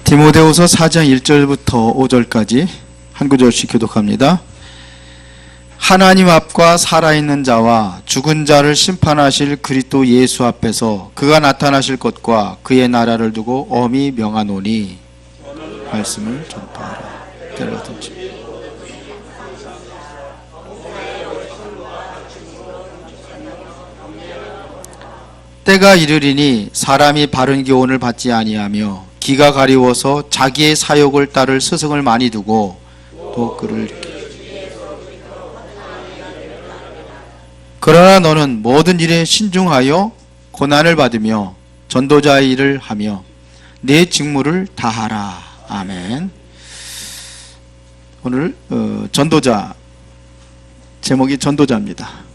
디모데후서 4장 1절부터 5절까지 한 구절씩 교독합니다. 하나님 앞과 살아있는 자와 죽은 자를 심판하실 그리스도 예수 앞에서 그가 나타나실 것과 그의 나라를 두고 엄히 명하노니 말씀을 전파하라. 때려든지 때가 이르리니 사람이 바른 교훈을 받지 아니하며 기가 가리워서 자기의 사욕을 따를 스승을 많이 두고 또 그를 그러나 너는 모든 일에 신중하여 고난을 받으며 전도자의 일을 하며 내 직무를 다하라. 아멘. 오늘 전도자 제목이 전도자입니다.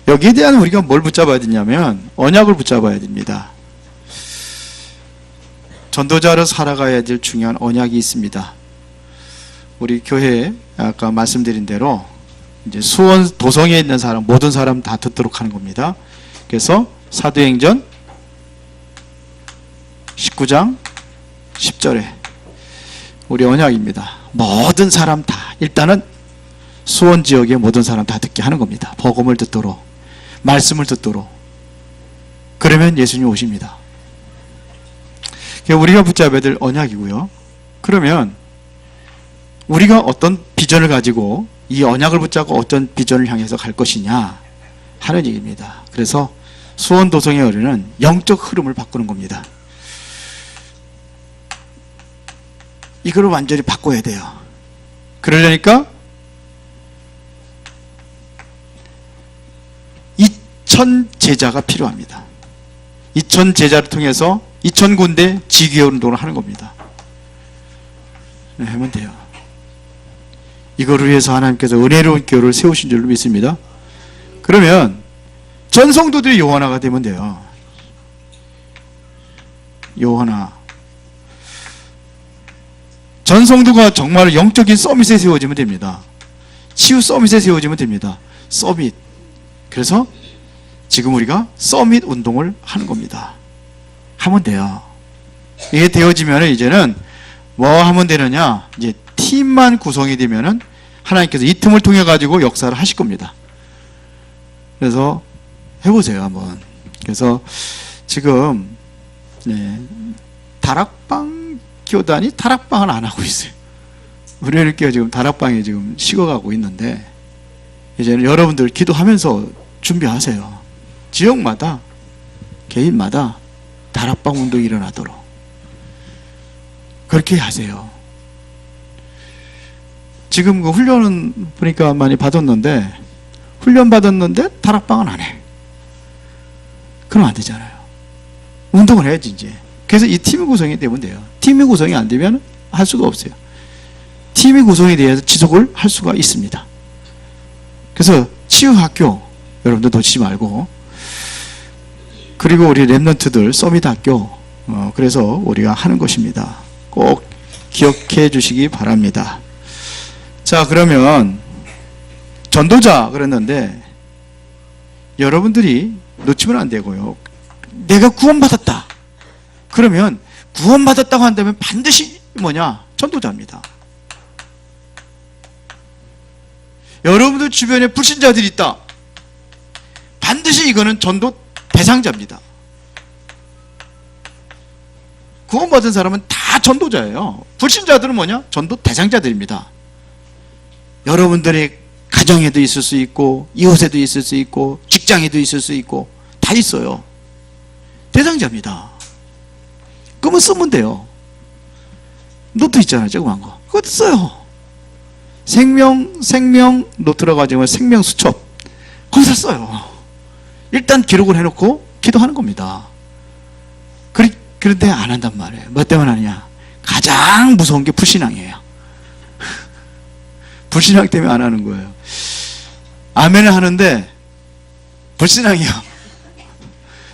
여기에 대한 우리가 뭘 붙잡아야 되냐면 언약을 붙잡아야 됩니다. 전도자로 살아가야 될 중요한 언약이 있습니다. 우리 교회에 아까 말씀드린 대로 이제 수원 도성에 있는 사람 모든 사람 다 듣도록 하는 겁니다. 그래서 사도행전 19장 10절에 우리 언약입니다. 모든 사람 다 일단은 수원 지역의 모든 사람 다 듣게 하는 겁니다. 복음을 듣도록 말씀을 듣도록. 그러면 예수님 오십니다. 우리가 붙잡아야 될 언약이고요. 그러면 우리가 어떤 비전을 가지고 이 언약을 붙잡고 어떤 비전을 향해서 갈 것이냐 하는 얘기입니다. 그래서 수원 도성의 어른은 영적 흐름을 바꾸는 겁니다. 이거를 완전히 바꿔야 돼요. 그러려니까 2000 제자가 필요합니다. 2000 제자를 통해서 2000군데 지교회 운동을 하는 겁니다. 네, 하면 돼요. 이거를 위해서 하나님께서 은혜로운 교회를 세우신 줄로 믿습니다. 그러면 전 성도들이 요하나가 되면 돼요. 요하나. 전 성도가 정말 영적인 서밋에 세워지면 됩니다. 치유 서밋에 세워지면 됩니다. 서밋. 그래서 지금 우리가 서밋 운동을 하는 겁니다. 하면 돼요. 이게 되어지면 이제는 뭐 하면 되느냐? 이제 팀만 구성이 되면은 하나님께서 이 틈을 통해 가지고 역사를 하실 겁니다. 그래서 해보세요 한번. 그래서 지금 다락방 교단이 다락방을 안 하고 있어요. 우리 교회가 지금 다락방에 지금 식어가고 있는데 이제는 여러분들 기도하면서 준비하세요. 지역마다 개인마다 다락방 운동이 일어나도록 그렇게 하세요. 지금 그 훈련은 보니까 많이 받았는데 훈련 받았는데 다락방은 안 해. 그러면 안 되잖아요. 운동을 해야지 이제. 그래서 이 팀이 구성이 되면 돼요. 팀이 구성이 안 되면 할 수가 없어요. 팀이 구성이 돼야 지속을 할 수가 있습니다. 그래서 치유학교 여러분들 놓치지 말고, 그리고 우리 랩런트들 서밋 학교 그래서 우리가 하는 것입니다. 꼭 기억해 주시기 바랍니다. 자, 그러면 전도자 그랬는데 여러분들이 놓치면 안 되고요. 내가 구원받았다. 그러면 구원받았다고 한다면 반드시 뭐냐? 전도자입니다. 여러분들 주변에 불신자들이 있다. 반드시 이거는 전도 대상자입니다. 구원받은 사람은 다 전도자예요. 불신자들은 뭐냐? 전도 대상자들입니다. 여러분들의 가정에도 있을 수 있고 이웃에도 있을 수 있고 직장에도 있을 수 있고 다 있어요. 대상자입니다. 그러면 쓰면 돼요. 노트 있잖아요. 조그만 거. 그것도 써요. 생명 노트라고 하지만 생명 수첩. 거기서 써요. 일단 기록을 해놓고 기도하는 겁니다. 그런데 안 한단 말이에요. 뭐 때문에 하느냐? 가장 무서운 게 불신앙이에요. 불신앙 때문에 안 하는 거예요. 아멘을 하는데 불신앙이요.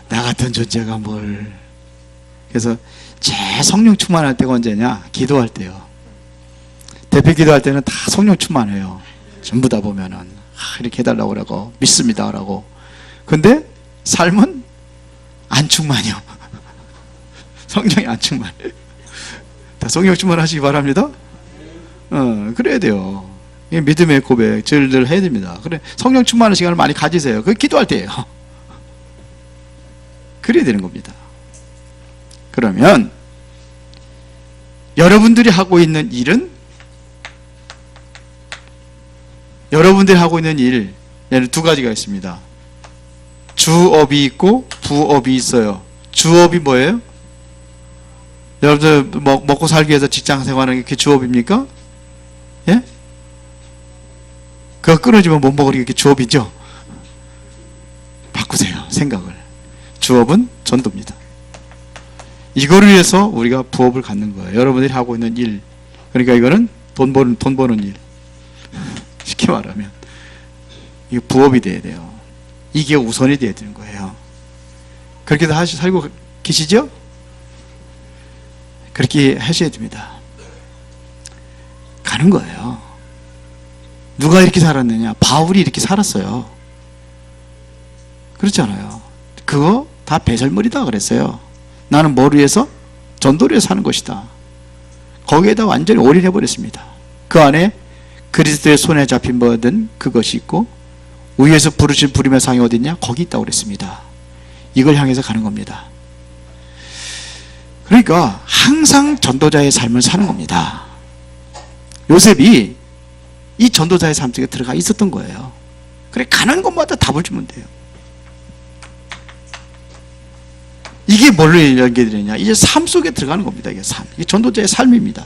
나 같은 존재가 뭘. 그래서 제 성령 충만할 때가 언제냐? 기도할 때요. 대표 기도할 때는 다 성령 충만해요. 전부 다 보면은 이렇게 해달라고 그러고 믿습니다 라고. 근데 삶은 안 충만해요. 성령이 안 충만. 다 성령 충만하시기 바랍니다. 그래야 돼요. 믿음의 고백 늘 해야 됩니다. 그래, 성령 충만한 시간을 많이 가지세요. 그게 기도할 때예요. 그래야 되는 겁니다. 그러면 여러분들이 하고 있는 일은, 여러분들이 하고 있는 일, 얘는 두 가지가 있습니다. 주업이 있고 부업이 있어요. 주업이 뭐예요? 여러분들 먹고 살기 위해서 직장 생활하는 게 주업입니까? 예? 그거 끊어지면 못 먹으니까 게 주업이죠? 바꾸세요, 생각을. 주업은 전도입니다. 이거를 위해서 우리가 부업을 갖는 거예요. 여러분들이 하고 있는 일. 그러니까 이거는 돈 버는 일. 쉽게 말하면. 이게 부업이 돼야 돼요. 이게 우선이 돼야 되는 거예요. 그렇게도 살고 계시죠? 그렇게 하셔야 됩니다. 가는 거예요. 누가 이렇게 살았느냐? 바울이 이렇게 살았어요. 그렇잖아요. 그거 다 배설물이다 그랬어요. 나는 뭘 위해서? 전도를 위해서 사는 것이다. 거기에다 완전히 올인해버렸습니다. 그 안에 그리스도의 손에 잡힌 뭐든 그것이 있고, 위에서 부르신 부름의 상이 어디 있냐? 거기 있다고 그랬습니다. 이걸 향해서 가는 겁니다. 그러니까 항상 전도자의 삶을 사는 겁니다. 요셉이 이 전도자의 삶 속에 들어가 있었던 거예요. 그래, 가는 곳마다 답을 주면 돼요. 이게 뭘로 연결되느냐? 이제 삶 속에 들어가는 겁니다. 이게 삶. 이게 전도자의 삶입니다.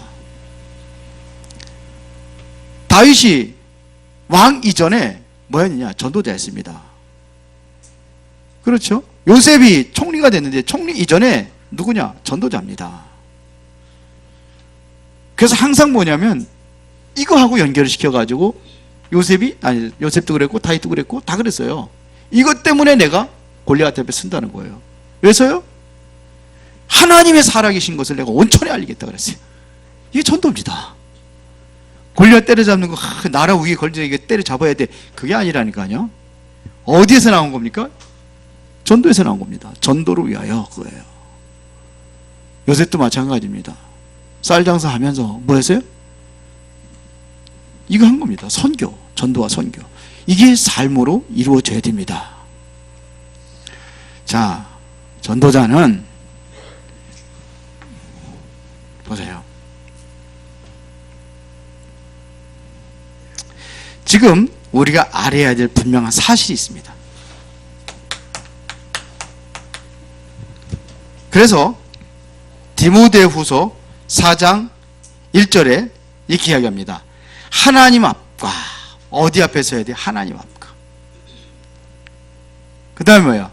다윗이 왕 이전에 뭐였느냐? 전도자였습니다. 그렇죠? 요셉이 총리가 됐는데 총리 이전에 누구냐? 전도자입니다. 그래서 항상 뭐냐면 이거하고 연결을 시켜가지고 요셉도 그랬고 다윗도 그랬고 다 그랬어요. 이것 때문에 내가 골리앗 앞에 쓴다는 거예요. 왜서요? 하나님의 살아계신 것을 내가 온천에 알리겠다 그랬어요. 이게 전도입니다. 골리앗 때려잡는 거, 나라 위에 걸려 이게 때려잡아야 돼. 그게 아니라니까요. 어디에서 나온 겁니까? 전도에서 나온 겁니다. 전도를 위하여 그거예요. 요셉도 마찬가지입니다. 쌀 장사하면서 뭐 했어요? 이거 한 겁니다. 선교, 전도와 선교. 이게 삶으로 이루어져야 됩니다. 자, 전도자는 보세요. 지금 우리가 알아야 될 분명한 사실이 있습니다. 그래서 디모데후서 4장 1절에 이렇게 이야기합니다. 하나님 앞과, 어디 앞에 서야 돼? 하나님 앞과. 그 다음에 뭐야?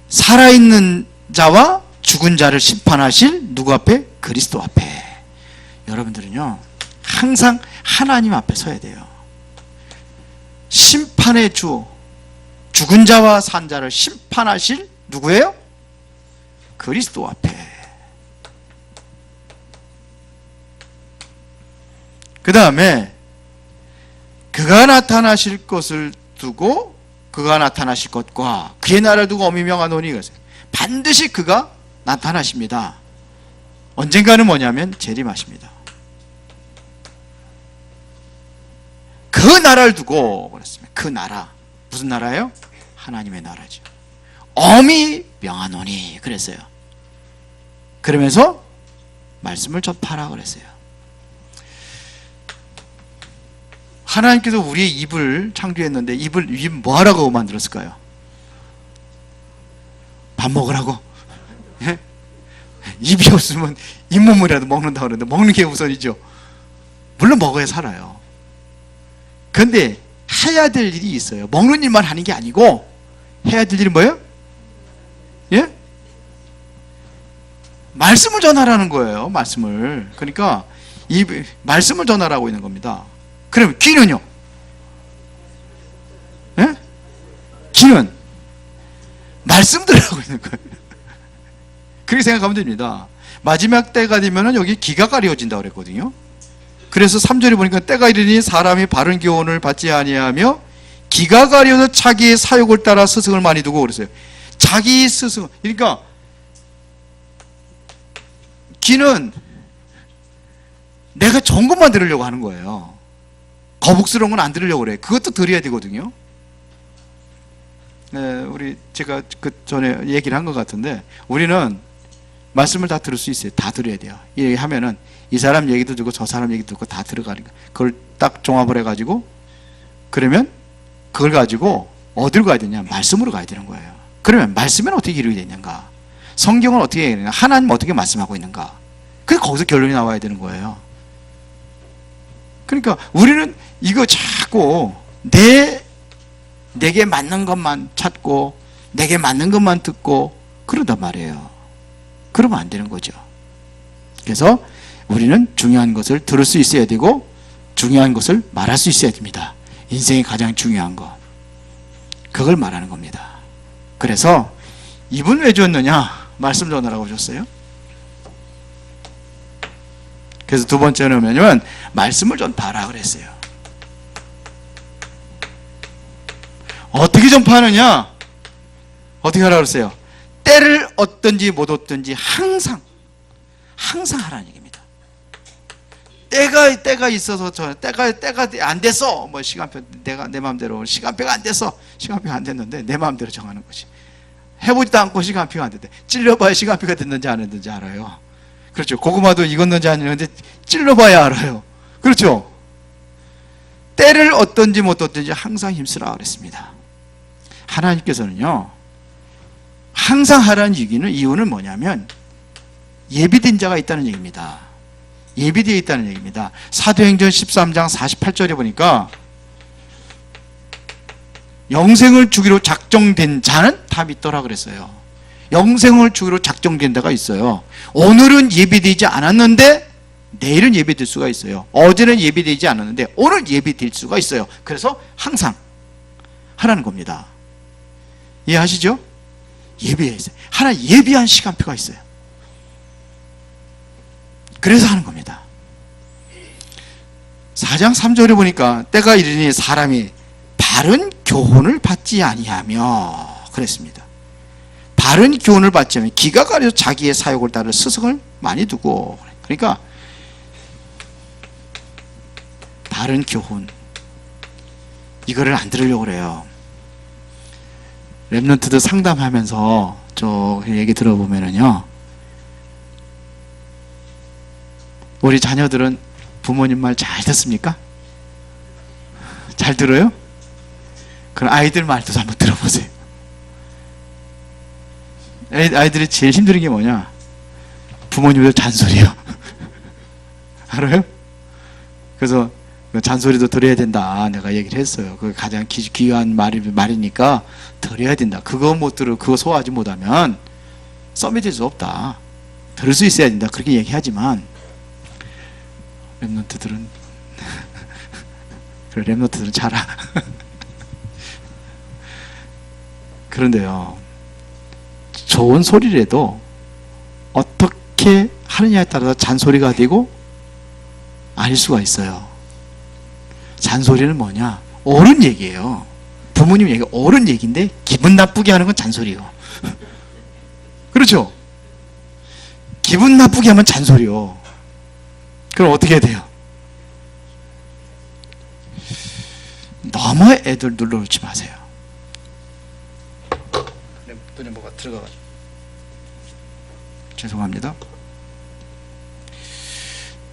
살아있는 자와 죽은 자를 심판하실 누구 앞에? 그리스도 앞에. 여러분들은요 항상 하나님 앞에 서야 돼요. 심판의 주, 죽은 자와 산 자를 심판하실 누구예요? 그리스도 앞에. 그 다음에 그가 나타나실 것을 두고, 그가 나타나실 것과 그의 나라를 두고 엄히 명하노니, 반드시 그가 나타나십니다. 언젠가는 뭐냐면 재림하십니다. 그 나라를 두고 그랬습니다. 그 나라, 무슨 나라예요? 하나님의 나라죠. 엄히 명하노니 그랬어요. 그러면서 말씀을 전파하라 그랬어요. 하나님께서 우리의 입을 창조했는데 입 뭐 하라고 만들었을까요? 밥 먹으라고. 예? 입이 없으면 잇몸이라도 먹는다고 그러는데 먹는 게 우선이죠. 물론 먹어야 살아요. 그런데 해야 될 일이 있어요. 먹는 일만 하는 게 아니고 해야 될 일이 뭐예요? 예? 말씀을 전하라는 거예요. 말씀을. 그러니까 이 말씀을 전하라고 있는 겁니다. 그럼 귀는요? 예? 귀는 말씀 들으라고 있는 거예요. 그렇게 생각하면 됩니다. 마지막 때가 되면 여기 귀가 가려진다고 그랬거든요. 그래서 3절에 보니까 때가 이르니 사람이 바른 교훈을 받지 아니하며 귀가 가려서 자기의 사욕을 따라 스승을 많이 두고 그랬어요. 자기 스승, 그러니까 귀는 내가 좋은 것만 들으려고 하는 거예요. 거북스러운 건 안 들으려고 그래. 그것도 들어야 되거든요. 네, 제가 그 전에 얘기를 한 것 같은데, 우리는 말씀을 다 들을 수 있어요. 다 들어야 돼요. 이 얘기하면은 이 사람 얘기도 듣고 저 사람 얘기도 듣고 다 들어가니까, 그걸 딱 종합을 해가지고, 그러면 그걸 가지고 어디로 가야 되냐? 말씀으로 가야 되는 거예요. 그러면 말씀은 어떻게 이루어야 되는가? 성경은 어떻게 해야 되는가? 하나님 어떻게 말씀하고 있는가? 그래서 거기서 결론이 나와야 되는 거예요. 그러니까 우리는 이거 자꾸 내게 맞는 것만 찾고 내게 맞는 것만 듣고 그러단 말이에요. 그러면 안 되는 거죠. 그래서 우리는 중요한 것을 들을 수 있어야 되고 중요한 것을 말할 수 있어야 됩니다. 인생이 가장 중요한 것, 그걸 말하는 겁니다. 그래서 입은 왜 줬느냐? 말씀 전하라고 줬어요. 그래서 두 번째는 뭐냐면 말씀을 전파하라 그랬어요. 어떻게 전파하느냐? 어떻게 하라고 그랬어요? 때를 얻든지 못 얻든지 항상 하라는 얘기입니다. 때가 있어서 때가 안 됐어. 뭐 시간표 내가 내 마음대로 시간표가 안 됐어. 시간표가 안 됐는데 내 마음대로 정하는 것이. 해보지도 않고 시간표가 안 됐대. 찔러봐야 시간표가 됐는지 안 됐는지 알아요. 그렇죠. 고구마도 익었는지 안 익었는지 찔러봐야 알아요. 그렇죠. 때를 얻든지 못 얻든지 항상 힘쓰라 그랬습니다. 하나님께서는요, 항상 하라는 이유는 뭐냐면 예비된 자가 있다는 얘기입니다. 예비되어 있다는 얘기입니다. 사도행전 13장 48절에 보니까 영생을 주기로 작정된 자는 다 믿더라 그랬어요. 영생을 주기로 작정된 자가 있어요. 오늘은 예비되지 않았는데 내일은 예비될 수가 있어요. 어제는 예비되지 않았는데 오늘 예비될 수가 있어요. 그래서 항상 하라는 겁니다. 이해하시죠? 예비해 있어요. 하나 예비한 시간표가 있어요. 그래서 하는 겁니다. 4장 3절에 보니까 때가 이르니 사람이 바른 교훈을 받지 아니하며 그랬습니다. 바른 교훈을 받지 않으면 기가 가려서 자기의 사욕을 따를 스승을 많이 두고, 그러니까 바른 교훈, 이거를 안 들으려고 그래요. 랩런트들 상담하면서 저 얘기 들어보면은요, 우리 자녀들은 부모님 말 잘 듣습니까? 잘 들어요? 그럼 아이들 말도 한번 들어보세요. 아이들이 제일 힘든 게 뭐냐? 부모님들 잔소리요. 알아요? 그래서 잔소리도 들어야 된다. 내가 얘기를 했어요. 그게 가장 귀한 말이니까 들어야 된다. 그거 못 들어, 그거 소화하지 못하면 썸이 될 수 없다. 들을 수 있어야 된다. 그렇게 얘기하지만 랩런트들은 그래, 랩런트들은 잘하. 그런데요, 좋은 소리라도 어떻게 하느냐에 따라서 잔소리가 되고 아닐 수가 있어요. 잔소리는 뭐냐? 옳은 얘기예요. 부모님 얘기 옳은 얘기인데 기분 나쁘게 하는 건 잔소리요. 그렇죠? 기분 나쁘게 하면 잔소리요. 그럼 어떻게 해야 돼요? 너무 애들 눌러놓지 마세요. 눈에 뭐가 들어가가지고 죄송합니다.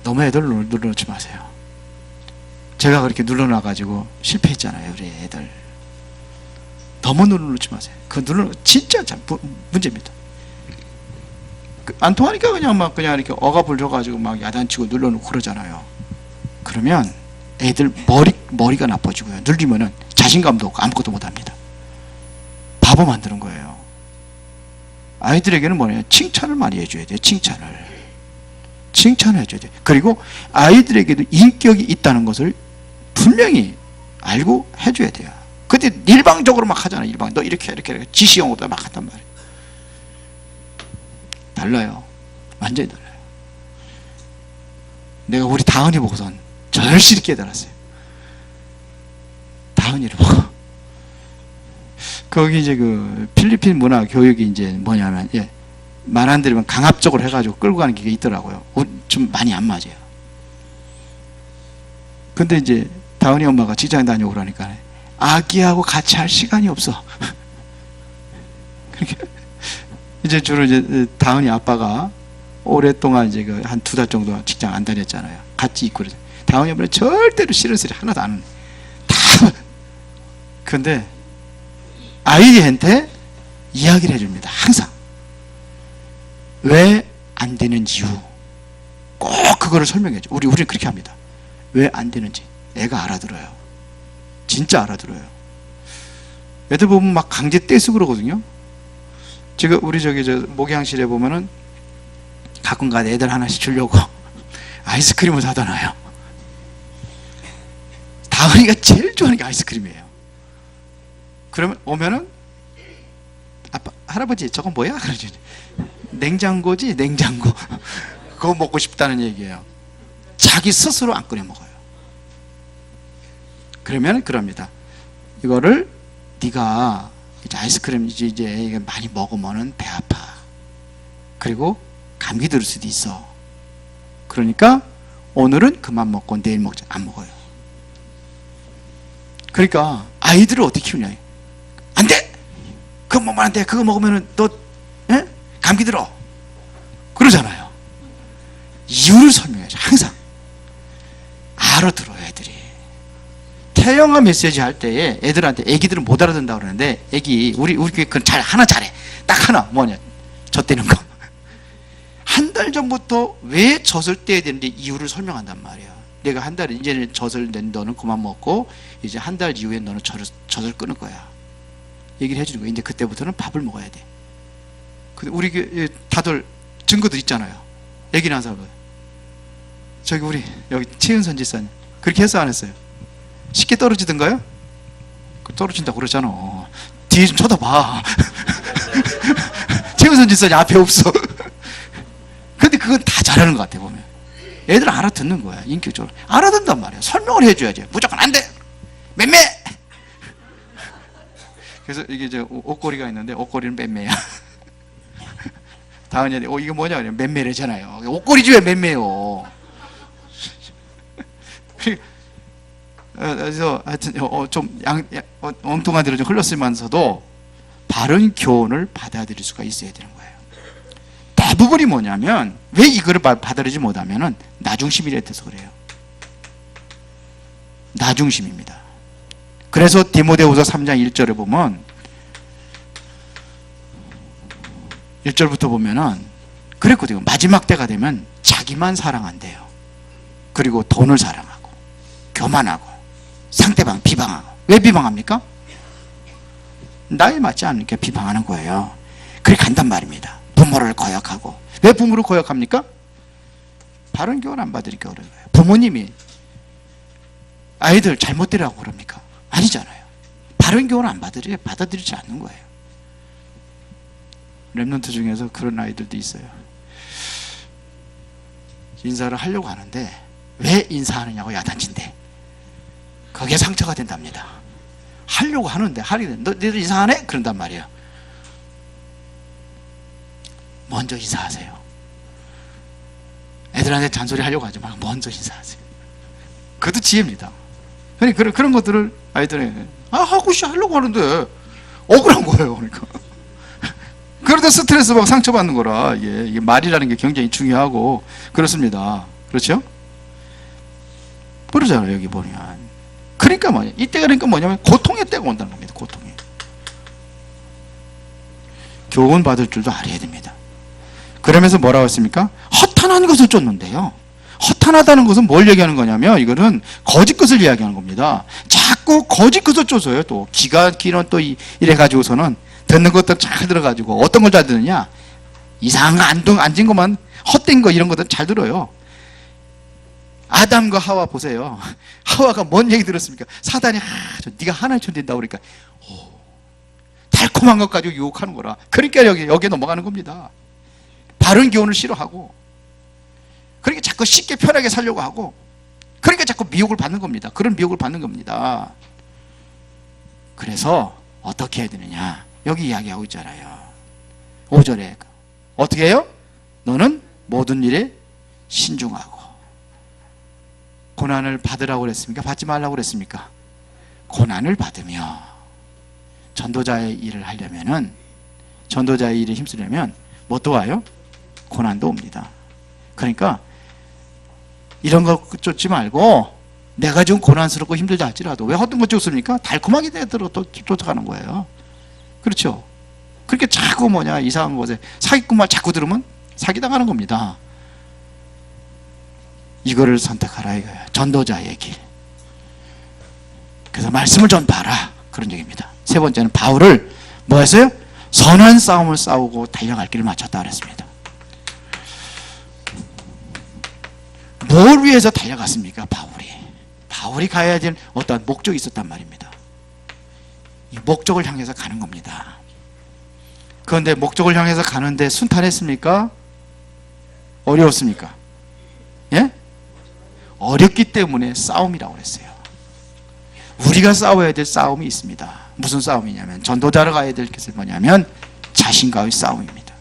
너무 애들 눌러놓지 마세요. 제가 그렇게 눌러놔가지고 실패했잖아요. 우리 애들 너무 눌러놓지 마세요. 그 진짜 참 문제입니다. 안 통하니까 그냥 이렇게 억압을 불려가지고 막 야단치고 눌러놓고 그러잖아요. 그러면 애들 머리가 나빠지고요. 눌리면은 자신감도 없고 아무것도 못합니다. 바보 만드는 거예요. 아이들에게는 뭐냐? 칭찬을 많이 해줘야 돼요. 칭찬을 해줘야 돼요. 그리고 아이들에게도 인격이 있다는 것을 분명히 알고 해줘야 돼요. 근데 일방적으로 막 하잖아요. 너 이렇게 지시형으로 막 한단 말이에요. 달라요. 완전히 달라요. 내가 우리 다은이 보고선 절실히 깨달았어요. 다은이를 보고. 거기 이제 그 필리핀 문화 교육이 이제 뭐냐면, 말 안 들으면 강압적으로 해가지고 끌고 가는 게 있더라고요. 좀 많이 안 맞아요. 근데 이제 다은이 엄마가 직장 다녀오고 그러니까 아기하고 같이 할 시간이 없어. 그러니까 이제 주로 이제 다은이 아빠가 오랫동안 이제 그 한 2달 정도 직장 안 다녔잖아요. 같이 있고 그러죠. 다은이 엄마는 절대로 싫은 소리 하나도 안 다. 근데 아이한테 이야기를 해줍니다. 항상. 왜 안 되는 이유. 꼭 그거를 설명해줘. 우리는 그렇게 합니다. 왜 안 되는지. 애가 알아들어요. 진짜 알아들어요. 애들 보면 막 강제 떼쓰고 그러거든요. 지금 우리 목양실에 보면은 가끔가다 애들 하나씩 주려고 아이스크림을 사다 놔요. 다은이가 제일 좋아하는 게 아이스크림이에요. 그러면 오면은 아빠, 할아버지 저건 뭐야? 그러지. 냉장고지, 냉장고. 그거 먹고 싶다는 얘기예요. 자기 스스로 안 끓여 먹어요. 그러면 그럽니다. 이거를 네가 이제 아이스크림 이제 많이 먹으면은 배 아파. 그리고 감기 들을 수도 있어. 그러니까 오늘은 그만 먹고 내일 먹자. 안 먹어요. 그러니까 아이들을 어떻게 키우냐. 안 돼! 그거 먹으면 안 돼. 그거 먹으면 너 감기 들어. 그러잖아요. 이유를 설명해야죠. 항상. 알아들어요, 애들이. 태영아 메시지 할 때에 애들한테, 애기들은 못 알아듣는다고 그러는데, 우리 그건 하나 잘해. 딱 하나, 뭐냐. 젖대는 거. 한 달 전부터 왜 젖을 떼야 되는지 이유를 설명한단 말이야. 내가 한 달, 이제는 젖을 낸 너는 그만 먹고, 이제 한 달 이후에 너는 젖을 끊을 거야. 얘기를 해주는 거야. 이제 그때부터는 밥을 먹어야 돼. 근데 우리 다들 증거도 있잖아요. 얘기 난 사람. 저기 우리 여기 최은선 지사님 그렇게 했어 안 했어요? 쉽게 떨어지던가요? 떨어진다고 그러잖아. 뒤에 좀 쳐다봐. 최은선 지사님 앞에 없어. 근데 그건 다 잘하는 것 같아 보면. 애들 알아듣는 거야. 인격적으로 알아듣는단 말이야. 설명을 해줘야지. 무조건 안 돼. 맴매. 그래서 이게 이제 옷걸이가 있는데 옷걸이는 맴매야. 다은이한테 이게 뭐냐 그러면 맴매래잖아요. 옷걸이지 왜 맴매요. 그래서 하여튼 좀 엉뚱한 대로 좀 흘렀으면서도 바른 교훈을 받아들일 수가 있어야 되는 거예요. 대부분이 뭐냐면 왜 이거를 받아들이지 못하면은 나중심이라 돼서 그래요. 나중심입니다. 그래서 디모데후서 3장 1절에 보면 1절부터 보면은 그랬거든요. 마지막 때가 되면 자기만 사랑한대요. 그리고 돈을 사랑하고 교만하고 상대방 비방하고. 왜 비방합니까? 나에 맞지 않으니까 비방하는 거예요. 그렇게 간단 말입니다. 부모를 거역하고. 왜 부모를 거역합니까? 바른 교훈 안 받으니까 그런 거예요. 부모님이 아이들 잘못되라고 그럽니까? 아니잖아요. 바른 교훈 안 받아들이지 않는 거예요. 랩런트 중에서 그런 아이들도 있어요. 인사를 하려고 하는데 왜 인사하느냐고 야단친대. 그게 상처가 된답니다. 하려고 하는데 너희들 인사 안 해? 그런단 말이에요. 먼저 인사하세요. 애들한테 잔소리 하려고 하지 말고 먼저 인사하세요. 그것도 지혜입니다. 그런 것들을 아이들에게 하고 하려고 하는데 억울한 거예요. 그러니까 그러다 스트레스 받고 상처받는 거라. 이게 말이라는 게 굉장히 중요하고 그렇습니다. 그렇죠? 그러잖아요. 여기 보면. 그러니까 뭐냐. 이때가 그러니까 뭐냐면 고통의 때가 온다는 겁니다. 고통의. 교훈 받을 줄도 알아야 됩니다. 그러면서 뭐라고 했습니까? 허탄한 것을 쫓는데요. 허탄하다는 것은 뭘 얘기하는 거냐면 이거는 거짓 것을 이야기하는 겁니다. 자꾸 거짓 것을 쫓아요. 또 기가 길은 또 이래가지고서는 듣는 것들 잘 들어가지고 어떤 걸 잘 듣느냐? 이상한 거 앉은 것만 헛된 거 이런 것들 잘 들어요. 아담과 하와 보세요. 하와가 뭔 얘기 들었습니까? 사단이 네가 하나님 존재한다고 그러니까 달콤한 것 가지고 유혹하는 거라. 그러니까 여기에 넘어가는 겁니다. 바른 교훈을 싫어하고 그러니까 자꾸 쉽게 편하게 살려고 하고 그러니까 자꾸 미혹을 받는 겁니다. 그런 미혹을 받는 겁니다. 그래서 어떻게 해야 되느냐? 여기 이야기하고 있잖아요. 5절에 어떻게 해요? 너는 모든 일에 신중하고. 고난을 받으라고 그랬습니까? 받지 말라고 그랬습니까? 고난을 받으며 전도자의 일을 하려면은, 전도자의 일에 힘쓰려면 뭣도 와요? 고난도 옵니다. 그러니까 이런 거 쫓지 말고, 내가 좀 고난스럽고 힘들다 할지라도 왜 어떤 거 쫓습니까? 달콤하게 쫓아가는 거예요. 그렇죠? 그렇게 자꾸 이상한 곳에 사기꾼만 자꾸 들으면 사기당하는 겁니다. 이거를 선택하라 이거예요. 전도자의 길. 그래서 말씀을 전파하라, 그런 얘기입니다. 세 번째는 바울을 뭐 했어요? 선한 싸움을 싸우고 달려갈 길을 마쳤다 그랬습니다. 뭘 위해서 달려갔습니까? 바울이 가야 될 어떤 목적이 있었단 말입니다. 이 목적을 향해서 가는 겁니다. 그런데 목적을 향해서 가는데 순탄했습니까? 어려웠습니까? 예? 어렵기 때문에 싸움이라고 그랬어요. 우리가 싸워야 될 싸움이 있습니다. 무슨 싸움이냐면, 전도자로 가야 될 것은 뭐냐면 자신과의 싸움입니다.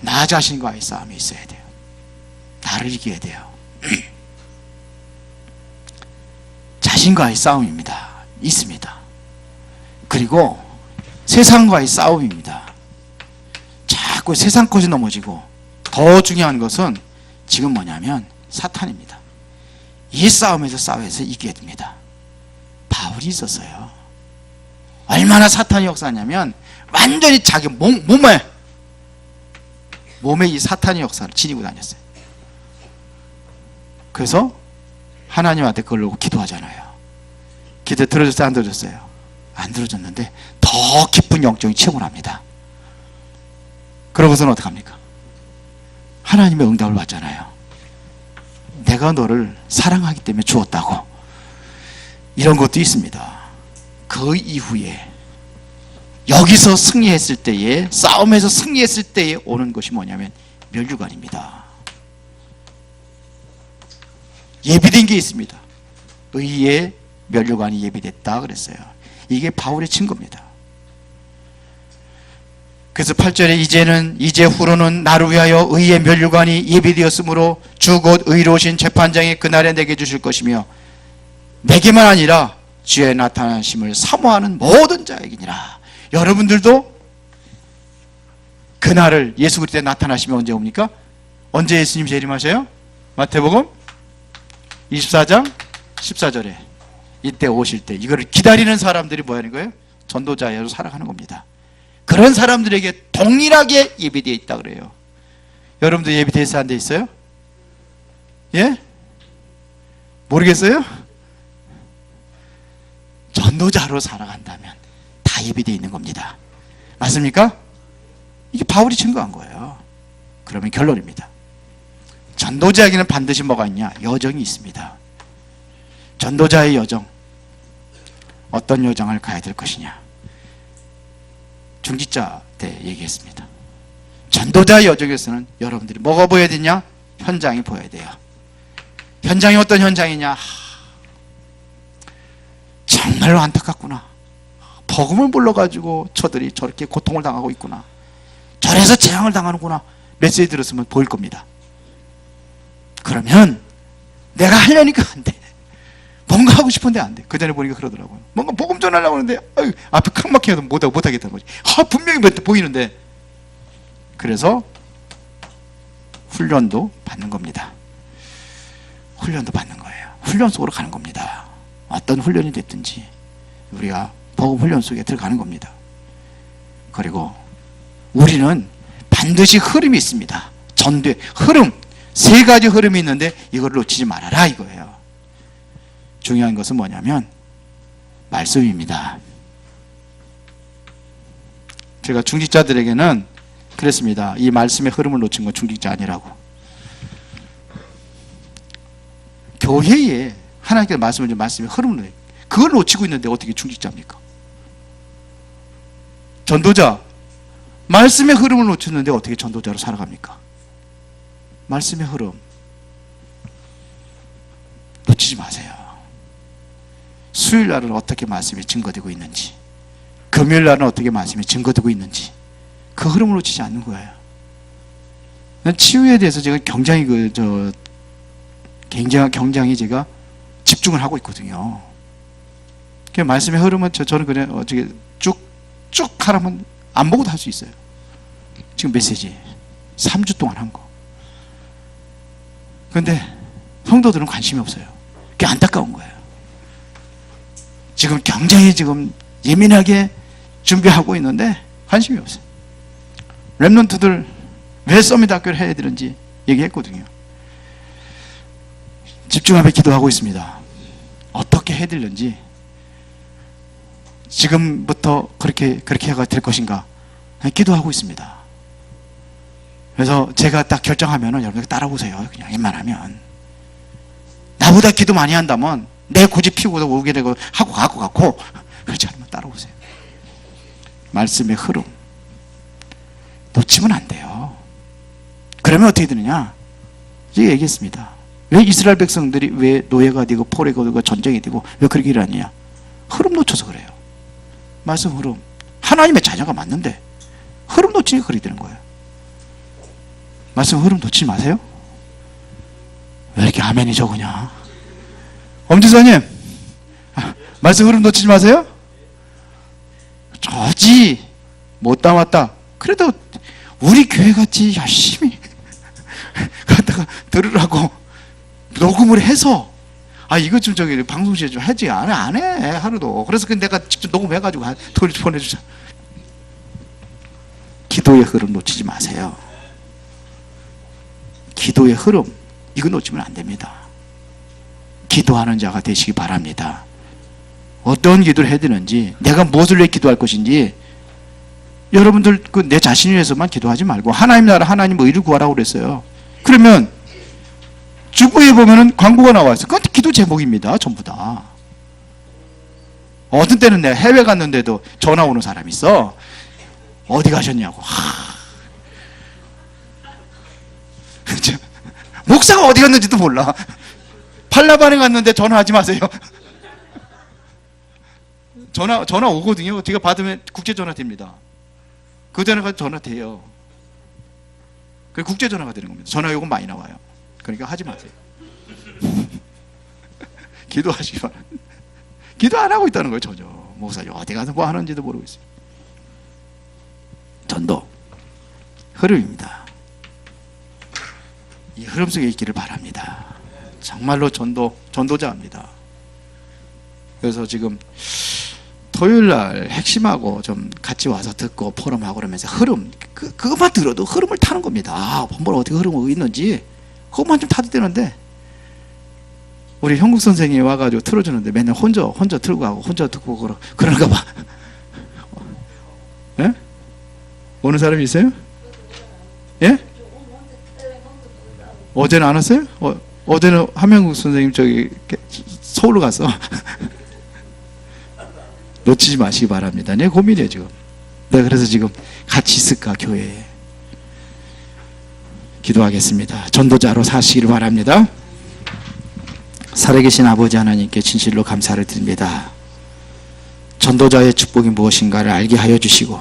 나 자신과의 싸움이 있어야 돼요. 나를 이겨야 돼요. 자신과의 싸움입니다. 있습니다. 그리고 세상과의 싸움입니다. 자꾸 세상 것이 넘어지고, 더 중요한 것은 지금 뭐냐면 사탄입니다. 이 싸움에서 싸워서 이겨야 됩니다. 바울이 있었어요. 얼마나 사탄이 역사하냐면 완전히 자기 몸에 이 사탄의 역사를 지니고 다녔어요. 그래서 하나님한테 그걸 놓고 기도하잖아요. 기도 들어줬어요? 안 들어줬어요? 안 들어줬는데 더 깊은 영적인 체험을 합니다. 그러고서는 어떡합니까? 하나님의 응답을 받잖아요. 내가 너를 사랑하기 때문에 주었다고. 이런 것도 있습니다. 그 이후에 여기서 승리했을 때에, 싸움에서 승리했을 때에 오는 것이 뭐냐면 면류관입니다. 예비된 게 있습니다. 의의 면류관이 예비됐다 그랬어요. 이게 바울의 증거입니다. 그래서 8절에 이제 후로는 나를 위하여 의의 면류관이 예비되었으므로 주 곧 의로우신 재판장이 그날에 내게 주실 것이며 내게만 아니라 주의 나타나심을 사모하는 모든 자에게니라. 여러분들도 그날을, 예수 그리스도에 나타나시면 언제 옵니까? 언제 예수님 재림하셔요? 마태복음 24장 14절에 이때 오실 때, 이거를 기다리는 사람들이 뭐 하는 거예요? 전도자로 살아가는 겁니다. 그런 사람들에게 동일하게 예비되어 있다 그래요. 여러분도 예비되어 있어, 안 돼 있어요? 예? 모르겠어요? 전도자로 살아간다면 다 예비되어 있는 겁니다. 맞습니까? 이게 바울이 증거한 거예요. 그러면 결론입니다. 전도자에게는 반드시 뭐가 있냐? 여정이 있습니다. 전도자의 여정, 어떤 여정을 가야 될 것이냐? 중직자 때 얘기했습니다. 전도자의 여정에서는 여러분들이 뭐가 보여야 되냐? 현장이 보여야 돼요. 현장이 어떤 현장이냐? 정말로 안타깝구나. 복음을 몰라가지고 저들이 저렇게 고통을 당하고 있구나. 저래서 재앙을 당하는구나. 메시지 들었으면 보일 겁니다. 그러면 내가 하려니까 안 돼. 뭔가 하고 싶은데 안 돼. 그 전에 보니까 그러더라고요. 뭔가 복음 전하려고 하는데 앞에 칵 막혀도 못하겠다는 거지. 분명히 보이는데. 그래서 훈련도 받는 겁니다. 훈련도 받는 거예요. 훈련 속으로 가는 겁니다. 어떤 훈련이 됐든지 우리가 복음 훈련 속에 들어가는 겁니다. 그리고 우리는 반드시 흐름이 있습니다. 전도의 흐름, 세 가지 흐름이 있는데 이걸 놓치지 말아라 이거예요. 중요한 것은 뭐냐면 말씀입니다. 제가 중직자들에게는 그랬습니다. 이 말씀의 흐름을 놓친 건 중직자 아니라고. 교회에 하나님께서 말씀의 흐름을, 그걸 놓치고 있는데 어떻게 중직자입니까? 전도자, 말씀의 흐름을 놓쳤는데 어떻게 전도자로 살아갑니까? 말씀의 흐름 놓치지 마세요. 수요일 날은 어떻게 말씀이 증거되고 있는지, 금요일 날은 어떻게 말씀이 증거되고 있는지, 그 흐름을 놓치지 않는 거예요. 치유에 대해서 제가 굉장히 굉장히 제가 집중을 하고 있거든요. 그 말씀의 흐름은 저는 그래 어떻게 쭉 하라면 안 보고도 할 수 있어요. 지금 메시지 3주 동안 한 거. 그런데 성도들은 관심이 없어요. 그게 안타까운 거예요. 지금 굉장히 지금 예민하게 준비하고 있는데 관심이 없어요. 랩런트들 왜 서밋 학교를 해야 되는지 얘기했거든요. 집중하며 기도하고 있습니다. 어떻게 해야 되는지, 지금부터 그렇게 해가 될 것인가 기도하고 있습니다. 그래서 제가 딱 결정하면은 여러분들 따라오세요. 그냥 웬만하면. 나보다 기도 많이 한다면 내 고집 피우고 오게 되고 하고 갖고 그렇지 않으면 따라오세요. 말씀의 흐름 놓치면 안 돼요. 그러면 어떻게 되느냐? 제가 얘기했습니다. 왜 이스라엘 백성들이 왜 노예가 되고 포로가 되고 전쟁이 되고 왜 그렇게 일하느냐? 흐름 놓쳐서 그래요. 말씀 흐름. 하나님의 자녀가 맞는데 흐름 놓치니까 그렇게 되는 거예요. 말씀 흐름 놓치지 마세요. 왜 이렇게 아멘이 적으냐? 엄지사님, 말씀 흐름 놓치지 마세요. 저지 못 담았다. 그래도 우리 교회같이 열심히 갖다가 들으라고 녹음을 해서, 이거 좀 방송실에 좀 하지. 안 해 하루도. 그래서 내가 직접 녹음해가지고 보내주자. 기도의 흐름 놓치지 마세요. 기도의 흐름, 이거 놓치면 안 됩니다. 기도하는 자가 되시기 바랍니다. 어떤 기도를 해야 되는지, 내가 무엇을 위해 기도할 것인지, 여러분들 내 자신을 위해서만 기도하지 말고 하나님 나라, 하나님 의를 구하라고 그랬어요. 그러면 주부에 보면은 광고가 나와 있어요. 그건 기도 제목입니다. 전부 다. 어떤 때는 내가 해외 갔는데도 전화 오는 사람이 있어. 어디 가셨냐고. 목사가 어디 갔는지도 몰라. 팔라반에 갔는데 전화하지 마세요. 전화 오거든요. 제가 받으면 국제전화 됩니다. 그 전화가 전화 돼요. 그 국제전화가 되는 겁니다. 전화 요금 많이 나와요. 그러니까 하지 마세요. 기도하시기 바랍니다. 기도 안 하고 있다는 거예요. 전혀. 목사님 어디 가서 뭐 하는지도 모르고 있어요. 전도 흐름입니다. 이 흐름 속에 있기를 바랍니다. 정말로 전도자입니다. 그래서 지금 토요일날 핵심하고 좀 같이 와서 듣고 포럼하고 그러면서 흐름, 그것만 들어도 흐름을 타는 겁니다. 본번 어떻게 흐름이 있는지 그것만 좀 타도 되는데, 우리 형국 선생님이 와가지고 틀어주는데 맨날 혼자 틀고 가고 혼자 듣고 그러는가 봐. 예? 오는 사람이 있어요? 예? 어제는 안 왔어요? 어제는 한명국 선생님 저기 서울로 갔어. 놓치지 마시기 바랍니다. 내 고민이에요 지금. 내가 그래서 지금 같이 있을까 교회에. 기도하겠습니다. 전도자로 사시기를 바랍니다. 살아계신 아버지 하나님께 진실로 감사를 드립니다. 전도자의 축복이 무엇인가를 알게 하여 주시고,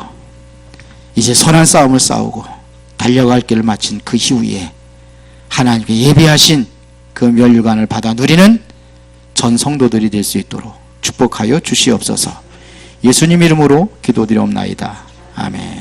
이제 선한 싸움을 싸우고 달려갈 길을 마친 그 이후에 하나님께 예비하신 그 면류관을 받아 누리는 전 성도들이 될 수 있도록 축복하여 주시옵소서. 예수님 이름으로 기도드리옵나이다. 아멘.